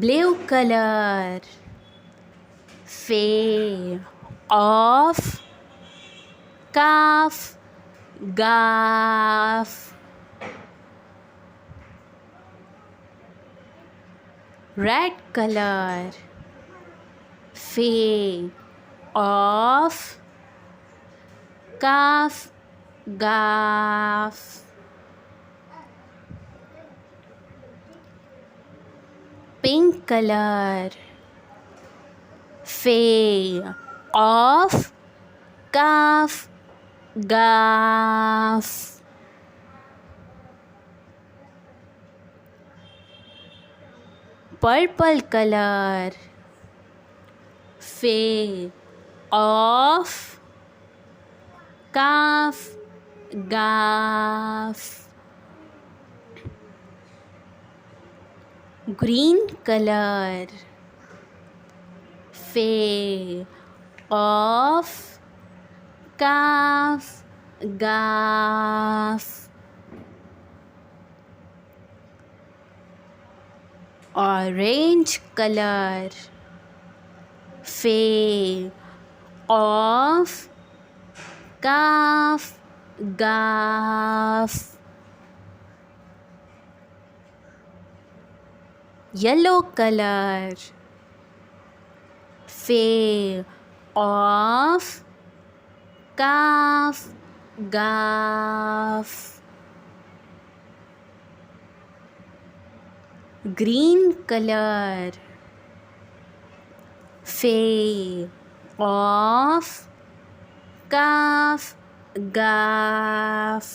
blue color, fa, of, kaf, gaf, red color, fa, of, kaf, gaf, pink color, fa, of, kaf, gaf, purple color, fa, of, kaf, gaf, green color, fa, of, kaf, gaf, orange color, fa, of, kaf, gaf, yellow color, fa, of, kaf, gaf, green color, fa, of, kaf, gaf,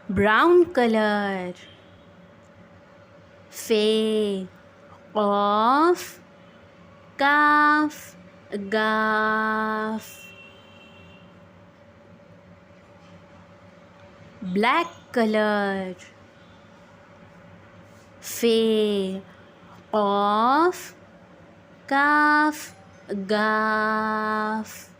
brown color, fa, of, kaf, gaf, black color, fa, of, kaf, gaf,